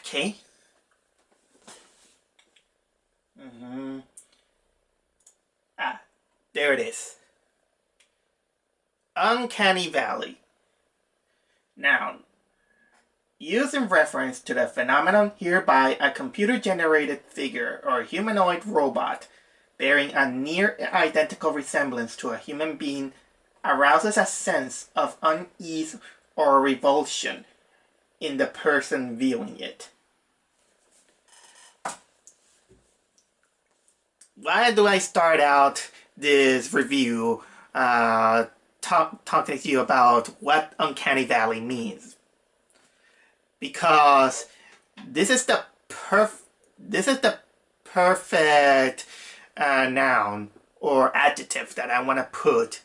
Okay. Mm-hmm. Ah, there it is. Uncanny Valley. Noun. Used in reference to the phenomenon hereby a computer-generated figure or humanoid robot bearing a near-identical resemblance to a human being arouses a sense of unease or revulsion in the person viewing it. Why do I start out this review talking to you about what Uncanny Valley means? Because this is the perfect noun or adjective that I want to put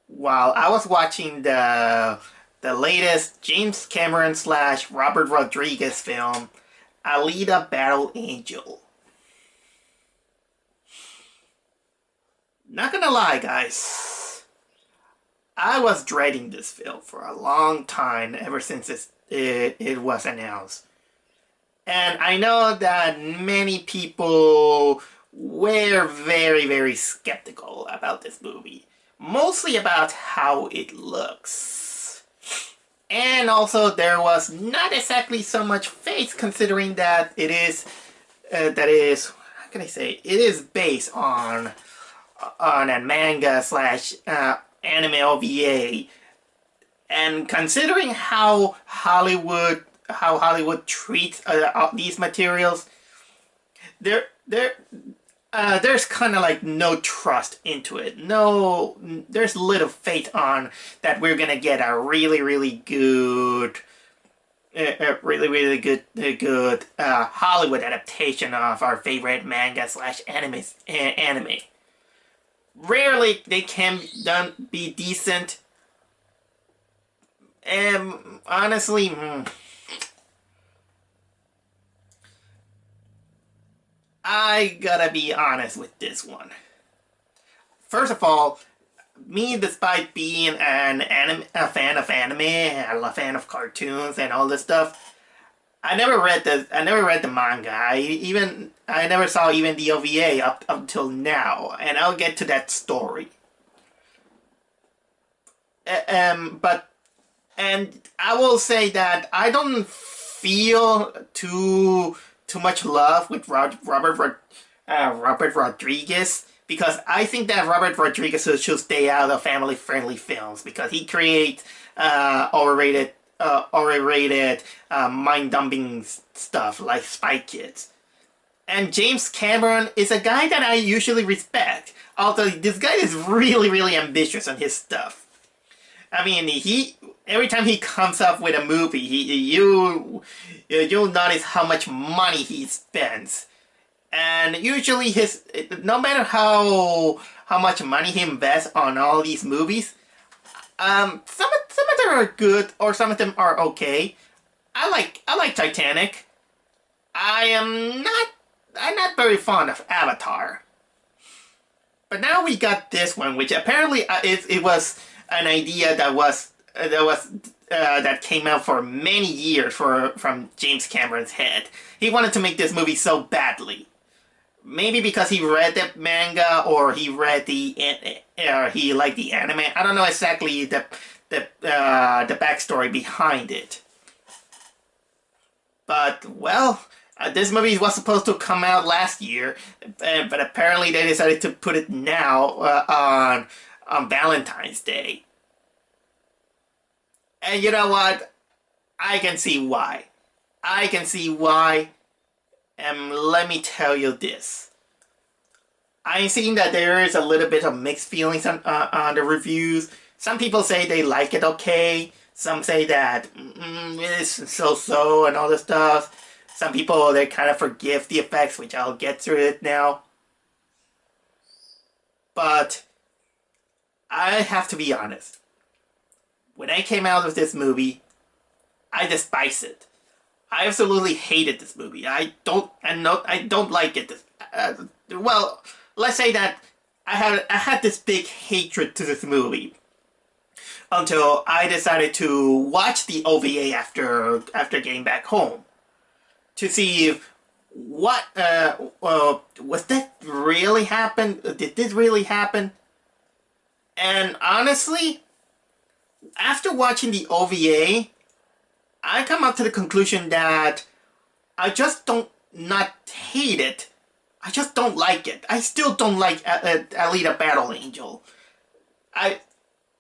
while I was watching the latest James Cameron / Robert Rodriguez film, Alita Battle Angel. Not gonna lie, guys, I was dreading this film for a long time ever since it was announced. And I know that many people were very, very skeptical about this movie. Mostly about how it looks. And also there was not exactly so much faith considering that it is, how can I say, it is based on a manga / anime OVA. And considering how Hollywood treats these materials, there's kind of like no trust into it. No, there's little faith on that we're gonna get a really good, Hollywood adaptation of our favorite manga / anime. Rarely they can be decent. And honestly, I gotta be honest with this one. First of all, me, despite being a fan of anime, a fan of cartoons and all this stuff, I never read the manga. I never saw even the OVA up until now, and I'll get to that story. And I will say that I don't feel too much love with Robert Rodriguez, because I think that Robert Rodriguez should stay out of family-friendly films because he creates overrated mind-dumping stuff like Spy Kids. And James Cameron is a guy that I usually respect, although this guy is really ambitious on his stuff. I mean, every time he comes up with a movie, you'll notice how much money he spends, and usually no matter how much money he invests on all these movies, some of them are good or some of them are okay. I like Titanic. I'm not very fond of Avatar, but now we got this one, which apparently it was an idea that came out for many years from James Cameron's head. He wanted to make this movie so badly. Maybe because he read the manga or he read he liked the anime. I don't know exactly the backstory behind it. But well, this movie was supposed to come out last year, but apparently they decided to put it now on Valentine's Day. And you know what? I can see why. And let me tell you this. I'm seeing that there is a little bit of mixed feelings on the reviews. Some people say they like it okay. Some say that it's so-so and all this stuff. Some people, they kind of forgive the effects, which I'll get to it now. But I have to be honest. When I came out of this movie, I despise it. I absolutely hated this movie. I don't like it. Well, let's say that I had this big hatred to this movie until I decided to watch the OVA after getting back home. to see what was that really happen? Did this really happen? And honestly, after watching the OVA, I come up to the conclusion that I just don't not hate it. I just don't like it. I still don't like Alita Battle Angel. I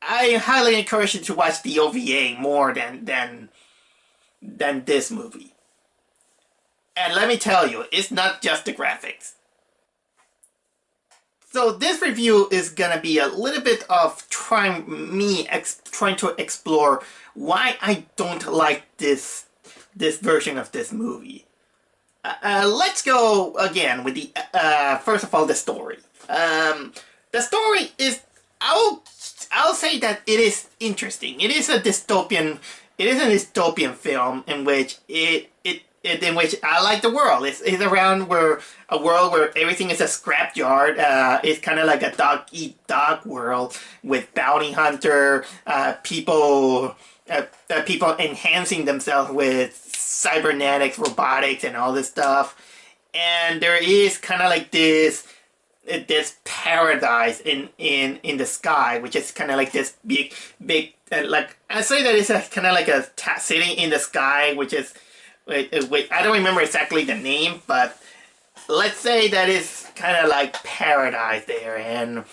I highly encourage you to watch the OVA more than this movie. And let me tell you, it's not just the graphics. So this review is gonna be a little bit of trying to explore why I don't like this version of this movie. Let's go again with the first of all the story. The story is I'll say that it is interesting. It is a dystopian. It is a dystopian film in which in which I like the world. It's around where a world where everything is a scrapyard. It's kind of like a dog eat dog world with bounty hunter people. People enhancing themselves with cybernetics, robotics, and all this stuff. And there is kind of like this paradise in the sky, which is kind of like this big like I say that it's kind of like a city in the sky, which is wait, I don't remember exactly the name, but let's say that it's kind of like paradise there, and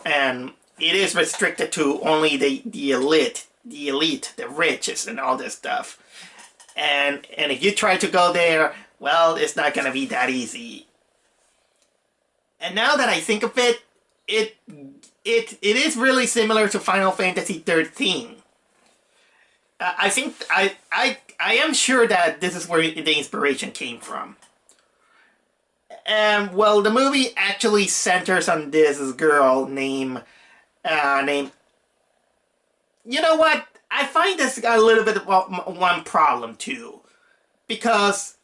and it is restricted to only the elite, the riches, and all this stuff. And if you try to go there, well, it's not gonna be that easy. And now that I think of it, it is really similar to Final Fantasy 13. I think I am sure that this is where the inspiration came from. And well, the movie actually centers on this girl named you know what? I find this a little bit of one problem too, because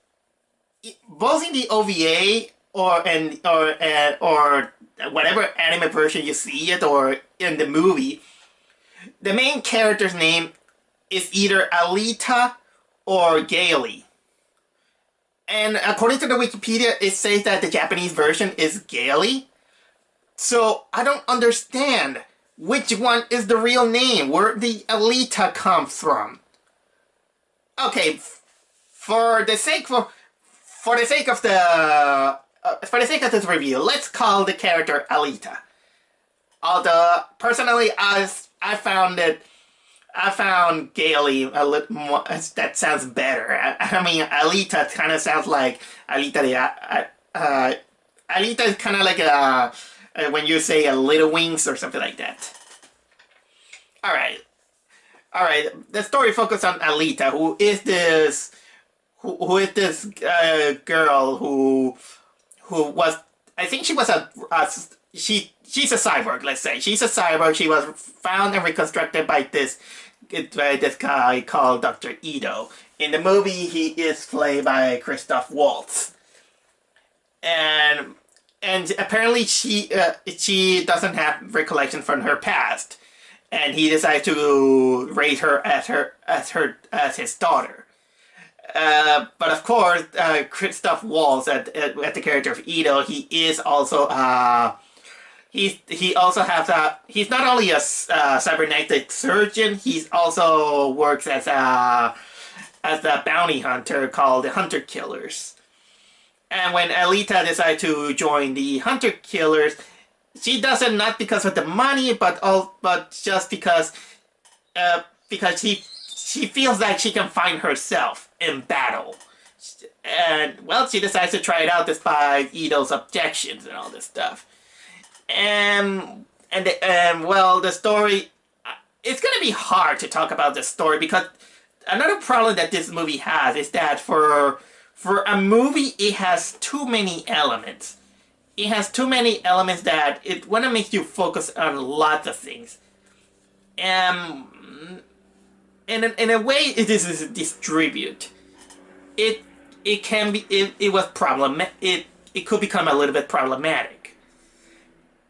both in the OVA or whatever anime version you see it, or in the movie, the main character's name is either Alita or Gaily. And according to the Wikipedia, it says that the Japanese version is Gaily. So I don't understand which one is the real name, where the Alita comes from. Okay, for the sake of this review, let's call the character Alita. Although personally, I found Gaily a little more. That sounds better. I mean, Alita kind of sounds like Alita. Alita is kind of like when you say a little wings or something like that. All right. The story focuses on Alita, who is this girl who was, I think she was she's a cyborg. Let's say she's a cyborg. She was found and reconstructed by this guy called Dr. Ito. In the movie, he is played by Christoph Waltz, and apparently she doesn't have recollection from her past, and he decides to raise her as his daughter. But of course, Christoph Waltz at the character of Ito, he is also he also has he's not only a cybernetic surgeon, he's also works as a bounty hunter called the Hunter Killers. And when Alita decides to join the Hunter Killers, she does it not because of the money, but just because she feels like she can find herself in battle. And well, she decides to try it out despite Ito's objections and all this stuff. And well, the story, it's gonna be hard to talk about the story, because another problem that this movie has is that for a movie, it has too many elements. It has too many elements that it wanna make you focus on lots of things. And in a way, it is distribute. It can be it was it could become a little bit problematic.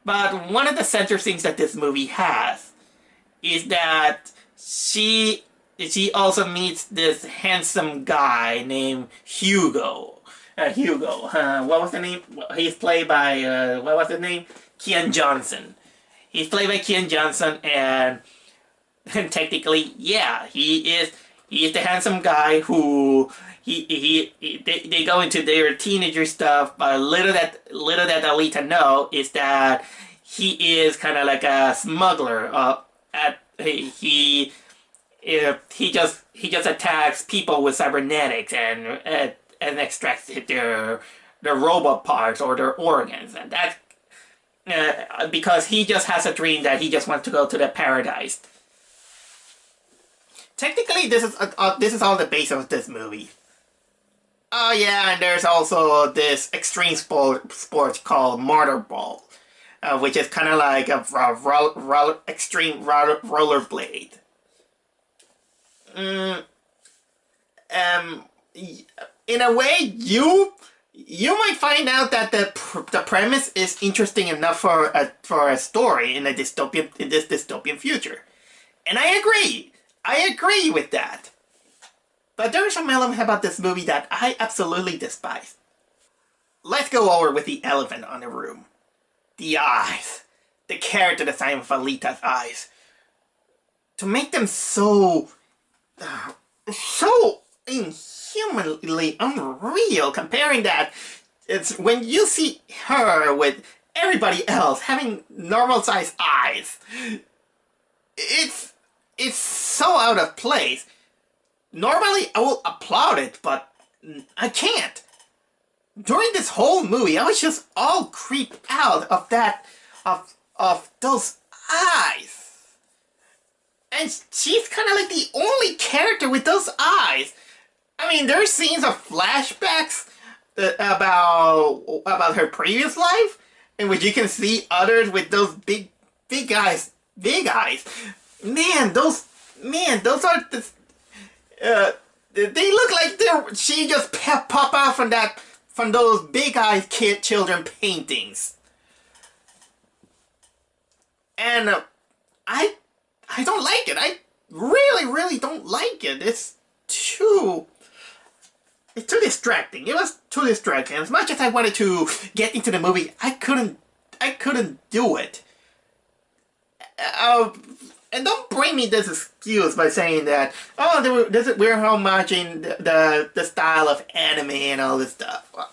But one of the center things that this movie has is that she she also meets this handsome guy named Hugo. Hugo. What was the name? He's played by what was the name? Kian Johnson. He's played by Kian Johnson, and technically, yeah, he is. He is the handsome guy who they go into their teenager stuff. But little that Alita know is that he is kind of like a smuggler. He just attacks people with cybernetics and extracts their robot parts or their organs, and that because he just has a dream that he just wants to go to the paradise. Technically, this is all the base of this movie. Oh yeah, and there's also this extreme sport called Martyr Ball, which is kind of like a extreme rollerblade. Mm, um, in a way, you might find out that the premise is interesting enough for a story in this dystopian future, and I agree. I agree with that. But there are some elements about this movie that I absolutely despise. Let's go over with the elephant on the room. The eyes. The character design of Alita's eyes. To make them so inhumanly unreal, comparing that, it's when you see her with everybody else having normal sized eyes. It's so out of place. Normally, I will applaud it, but I can't. During this whole movie, I was just all creeped out of of those eyes. And she's kind of like the only character with those eyes. I mean, there's scenes of flashbacks about her previous life, in which you can see others with those big eyes, big eyes. Man, those are the they look like she just pop out from those big eyed children paintings, and I I don't like it. I really don't like it. It's too distracting. It was too distracting. As much as I wanted to get into the movie, I couldn't do it. Uh, and don't bring me this excuse by saying that, oh, we're homaging the style of anime and all this stuff. Well,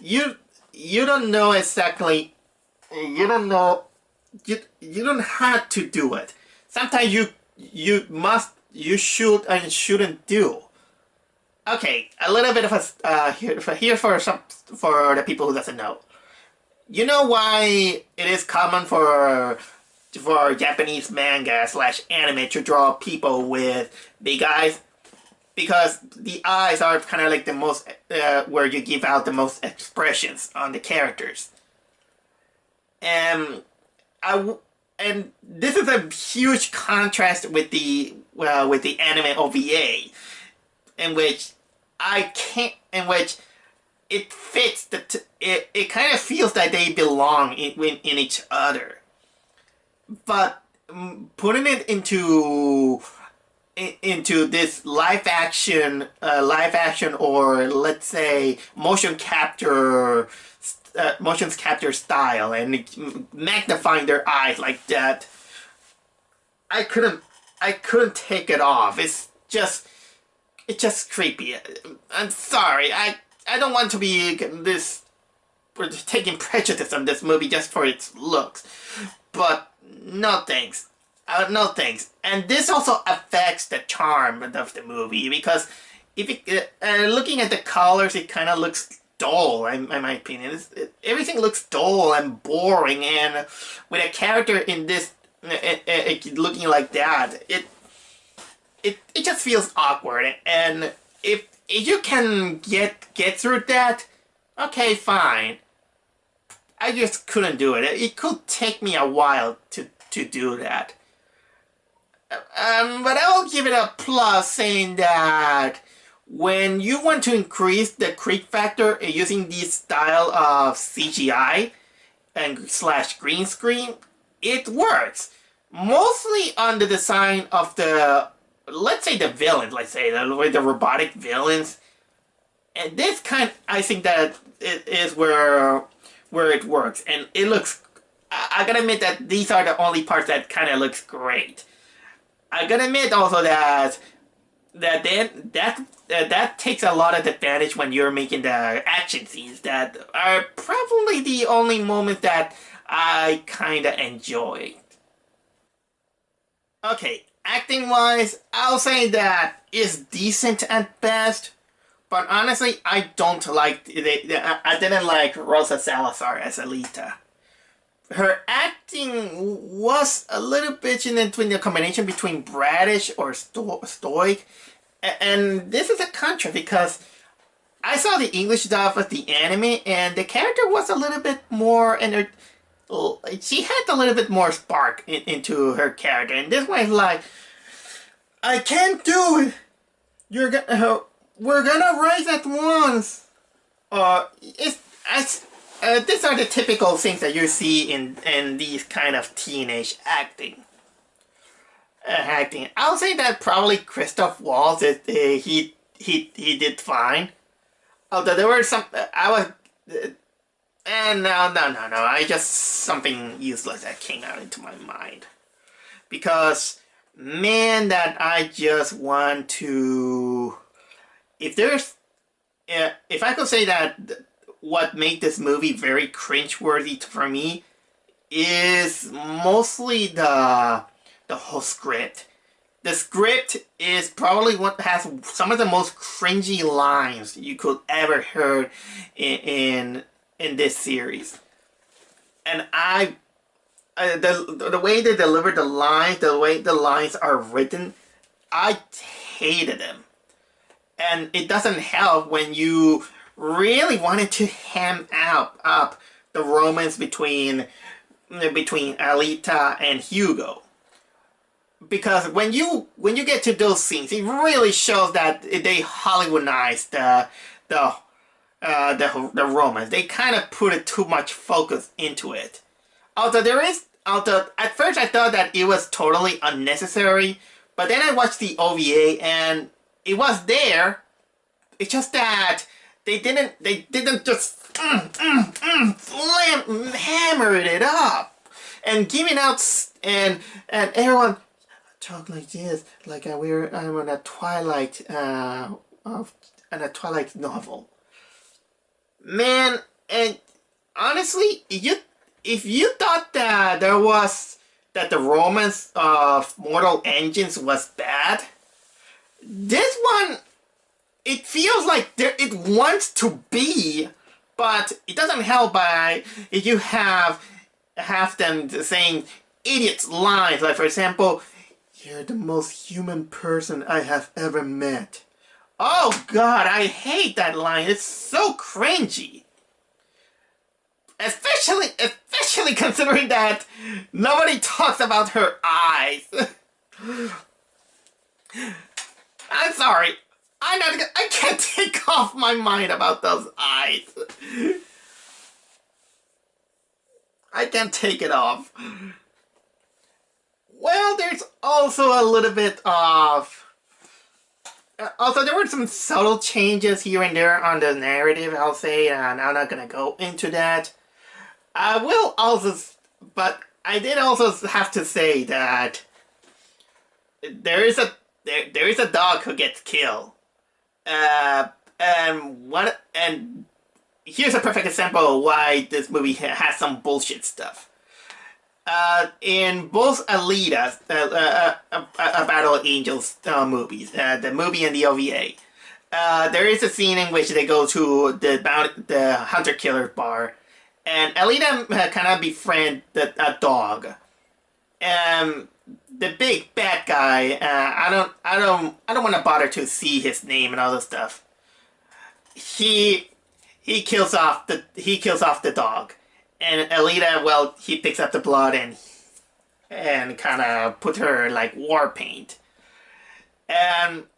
you you don't know exactly. You don't know. You don't have to do it. Sometimes you should and shouldn't do. Okay, a little bit of a here for the people who doesn't know. You know why it is common for Japanese manga slash anime to draw people with big eyes? Because the eyes are kind of like the most where you give out the most expressions on the characters. And and this is a huge contrast with the anime OVA, in which in which it fits it kind of feels that they belong in each other, but putting it into this live action, or let's say motion capture style, and magnifying their eyes like that, I couldn't take it off. It's just creepy. I'm sorry. I don't want to be this taking prejudice on this movie just for its looks, but no thanks. No thanks. And this also affects the charm of the movie, because if looking at the colors, it kind of looks dull. In my opinion, everything looks dull and boring, and with a character in this looking like that, it just feels awkward. And if you can get through that, okay, fine. I just couldn't do it. It could take me a while to do that. But I will give it a plus, saying that when you want to increase the creep factor using this style of CGI and slash green screen, it works. mostly on the design of the, let's say the villains, let's say the robotic villains. And this kind, I think that it is where it works, and it looks. I gotta admit that these are the only parts that kind of looks great. I gotta admit also that that takes a lot of advantage when you're making the action scenes that are probably the only moments that I kind of enjoy. Okay, acting wise, I'll say that is decent at best. But honestly, I don't like. I didn't like Rosa Salazar as Alita. Her acting was a little bit in between the combination between bratish or stoic, and this is a contrast because I saw the English dub of the anime, and the character was a little bit more, and she had a little bit more spark into her character, and this one is like, I can't do it. You're gonna. We're gonna rise at once. These are the typical things that you see in these kind of teenage acting. I'll say that probably Christoph Waltz he did fine. Although there were some I was and no. I just something useless that came out into my mind because man, that I just want to. If there's, if I could say that what made this movie very cringeworthy for me is mostly the whole script. The script is probably what has some of the most cringy lines you could ever heard in this series, and the way they deliver the lines, the way the lines are written, I hated them. And it doesn't help when you really wanted to ham up the romance between Alita and Hugo, because when you get to those scenes, it really shows that they Hollywoodized the romance. They kind of put it too much focus into it. Although at first I thought that it was totally unnecessary, but then I watched the OVA and it was there. It's just that they didn't just hammer it up and giving out and everyone talk like this like I'm on a Twilight of on a Twilight novel. Man, and honestly, if you thought that the romance of Mortal Engines was bad, this one, it feels like it wants to be, but it doesn't help by if you have them saying idiots lines, like for example, "You're the most human person I have ever met." Oh god, I hate that line. It's so cringy. Especially considering that nobody talks about her eyes. I'm sorry. I can't take off my mind about those eyes. I can't take it off. Well, there's also a little bit of. Also, there were some subtle changes here and there on the narrative, I'll say, and I'm not gonna go into that. I will also, but I did also have to say that there is a dog who gets killed. And here's a perfect example of why this movie has some bullshit stuff. In both Alita, Battle Angels movies, the movie and the OVA, there is a scene in which they go to the hunter killer bar, and Alita kind of befriend a dog. The big bad guy, I don't want to bother to see his name and all this stuff. He kills off the dog, and Alita, well, he picks up the blood and kind of put her like war paint. And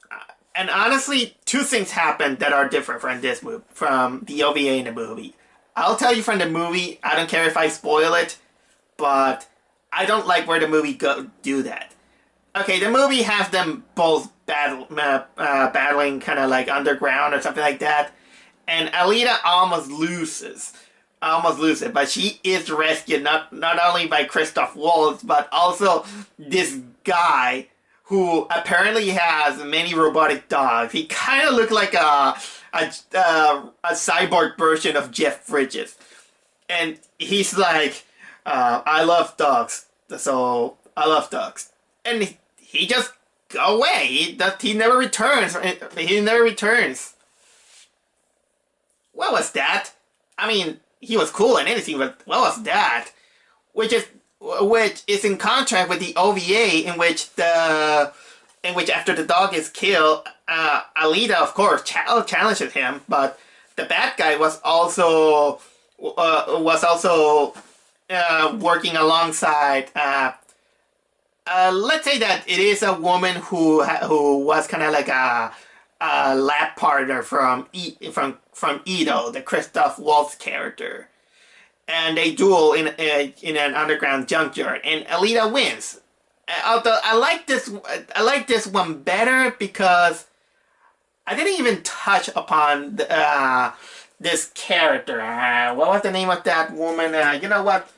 honestly, two things happen that are different from this movie, from the OVA and the movie. I'll tell you from the movie. I don't care if I spoil it, but I don't like where the movie do that. Okay, the movie has them both battling kind of like underground or something like that, and Alita almost loses, but she is rescued not only by Christoph Waltz but also this guy who apparently has many robotic dogs. He kind of looked like a cyborg version of Jeff Bridges, and he's like, I love dogs, so I love dogs, and he just go away. He never returns. He never returns. What was that? I mean, he was cool and anything, but what was that? Which is in contrast with the OVA, in which after the dog is killed, Alita of course challenges him, but the bad guy was also working alongside. Let's say that it is a woman who was kind of like a lab partner from Ito, the Christoph Waltz character, and they duel in an underground junkyard, and Alita wins. Although I like this one better because I didn't even touch upon this character. What was the name of that woman? You know what?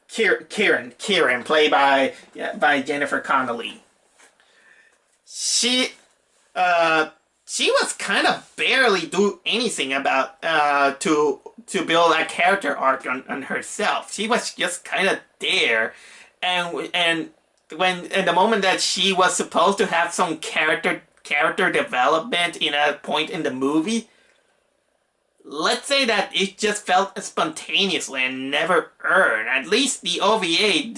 Kieran, played by Jennifer Connelly. She was kind of barely do anything about to build a character arc on herself. She was just kind of there, and when in the moment that she was supposed to have some character development in a point in the movie, let's say that it just felt spontaneously and never earned. At least the OVA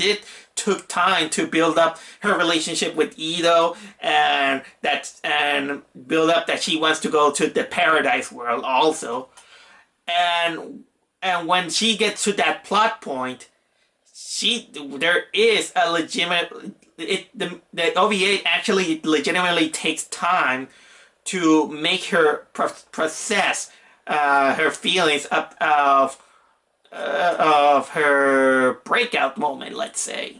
took time to build up her relationship with Ito, and build up that she wants to go to the paradise world also. And when she gets to that plot point, there is a legitimate the OVA actually legitimately takes time to make her process her feelings of her breakout moment, let's say.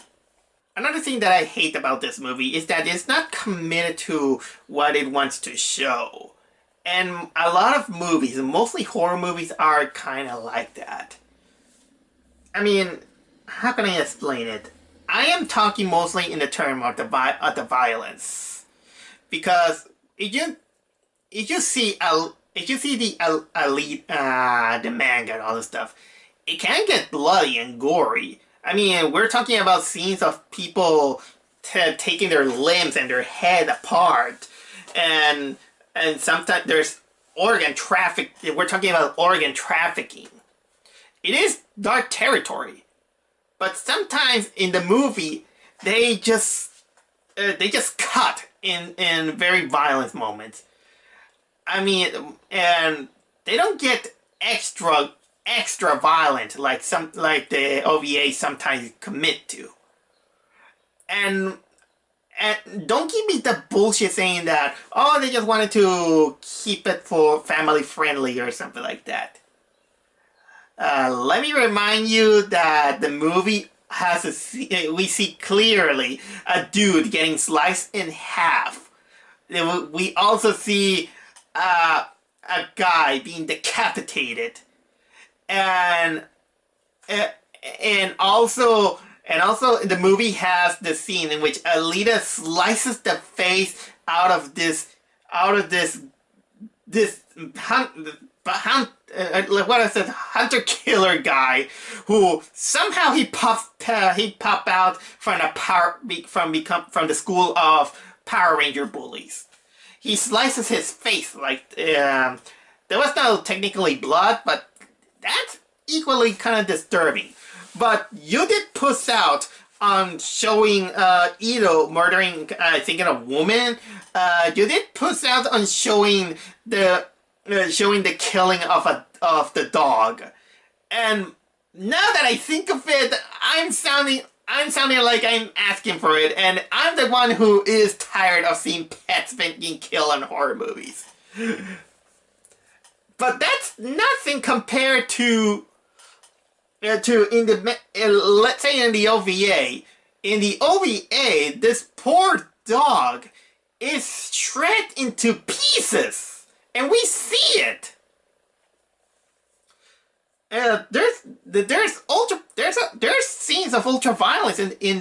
Another thing that I hate about this movie is that it's not committed to what it wants to show. And a lot of movies, mostly horror movies, are kind of like that. I mean, how can I explain it? I am talking mostly in the term of the violence, because if you see the elite the manga and all this stuff, it can get bloody and gory. I mean, we're talking about scenes of people taking their limbs and their head apart, and sometimes there's organ traffic. We're talking about organ trafficking. It is dark territory, but sometimes in the movie they just cut in very violent moments. I mean, and they don't get extra violent like the OVA sometimes commit to. And don't give me the bullshit saying that, oh, they just wanted to keep it for family friendly or something like that. Let me remind you that the movie we see clearly a dude getting sliced in half. We also see a guy being decapitated, and also the movie has the scene in which Alita slices the face out of this what I said, hunter killer guy, who somehow he popped out from the school of Power Ranger bullies. He slices his face like there was no technically blood, but that's equally kind of disturbing. But you did puss out on showing Ito murdering, I think, a woman. You did puss out on showing the killing of the dog. And now that I think of it, I'm sounding like I'm asking for it, and I'm the one who is tired of seeing pets being killed in horror movies. But that's nothing compared to let's say in the OVA, In the OVA, this poor dog is shred into pieces, and we see it. There's scenes of ultra violence in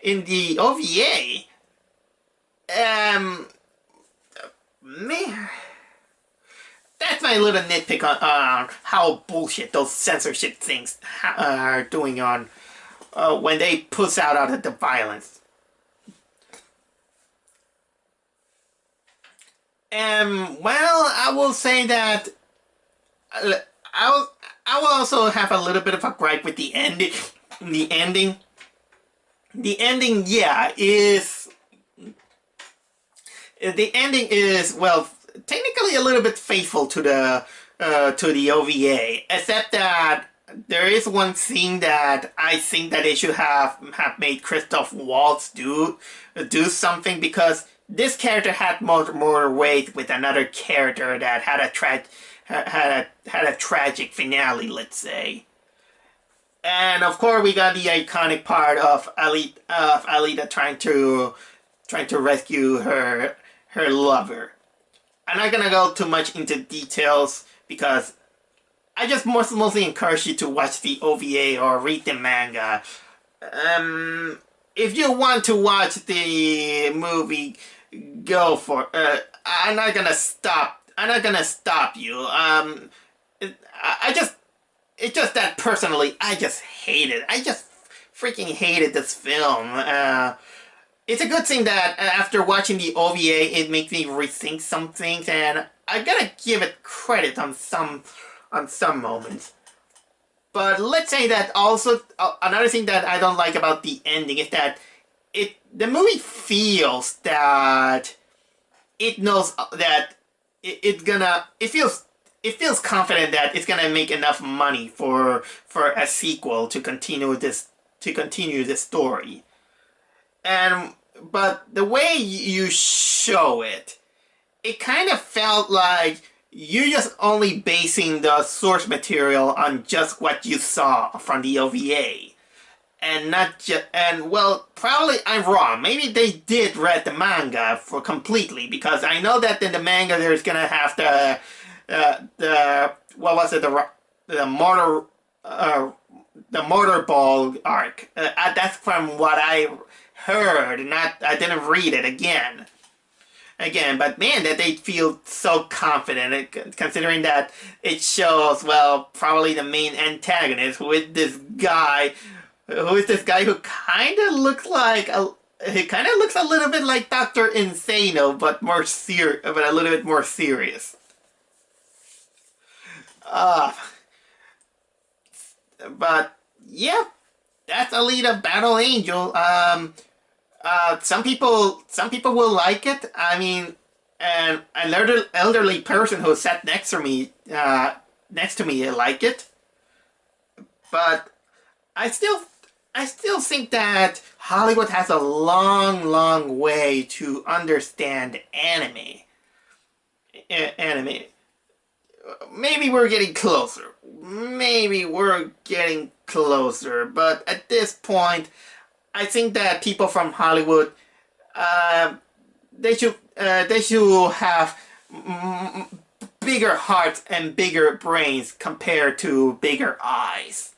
the OVA. Man, that's my little nitpick on how bullshit those censorship things are doing on when they push out all of the violence. Well, I will say that I will I will also have a little bit of a gripe with the ending. The ending, yeah, is the ending is, well, technically a little bit faithful to the OVA, except that there is one scene that I think that they should have made Christoph Waltz do something, because this character had more weight with another character that had a tragic finale, let's say. And of course, we got the iconic part of Alita trying to rescue her lover. I'm not gonna go too much into details because I just mostly encourage you to watch the OVA or read the manga. If you want to watch the movie, go for it. I'm not gonna stop. I'm not gonna stop you. It's just that personally, I just hate it. I just freaking hated this film. It's a good thing that after watching the OVA, it makes me rethink some things, and I gotta give it credit on some moments. But let's say that also another thing that I don't like about the ending is that the movie feels that it knows that it feels confident that it's gonna make enough money for a sequel to continue this story. But the way you show it, it kind of felt like you're just only basing the source material on just what you saw from the OVA. And not just, and well, probably I'm wrong. Maybe they did read the manga for completely, because I know that in the manga there's gonna have the what was it, the mortar ball arc. That's from what I heard. I didn't read it again. But man, that they feel so confident, considering that it shows, well, probably the main antagonist, who is this guy who kind of looks like he kind of looks a little bit like Dr. Insano, but a little bit more serious. But yeah, that's Alita Battle Angel. Some people will like it. I mean, an elderly person who sat next to me like it. But I still think that Hollywood has a long way to understand anime. Anime. Maybe we're getting closer. But at this point, I think that people from Hollywood, they should have bigger hearts and bigger brains compared to bigger eyes.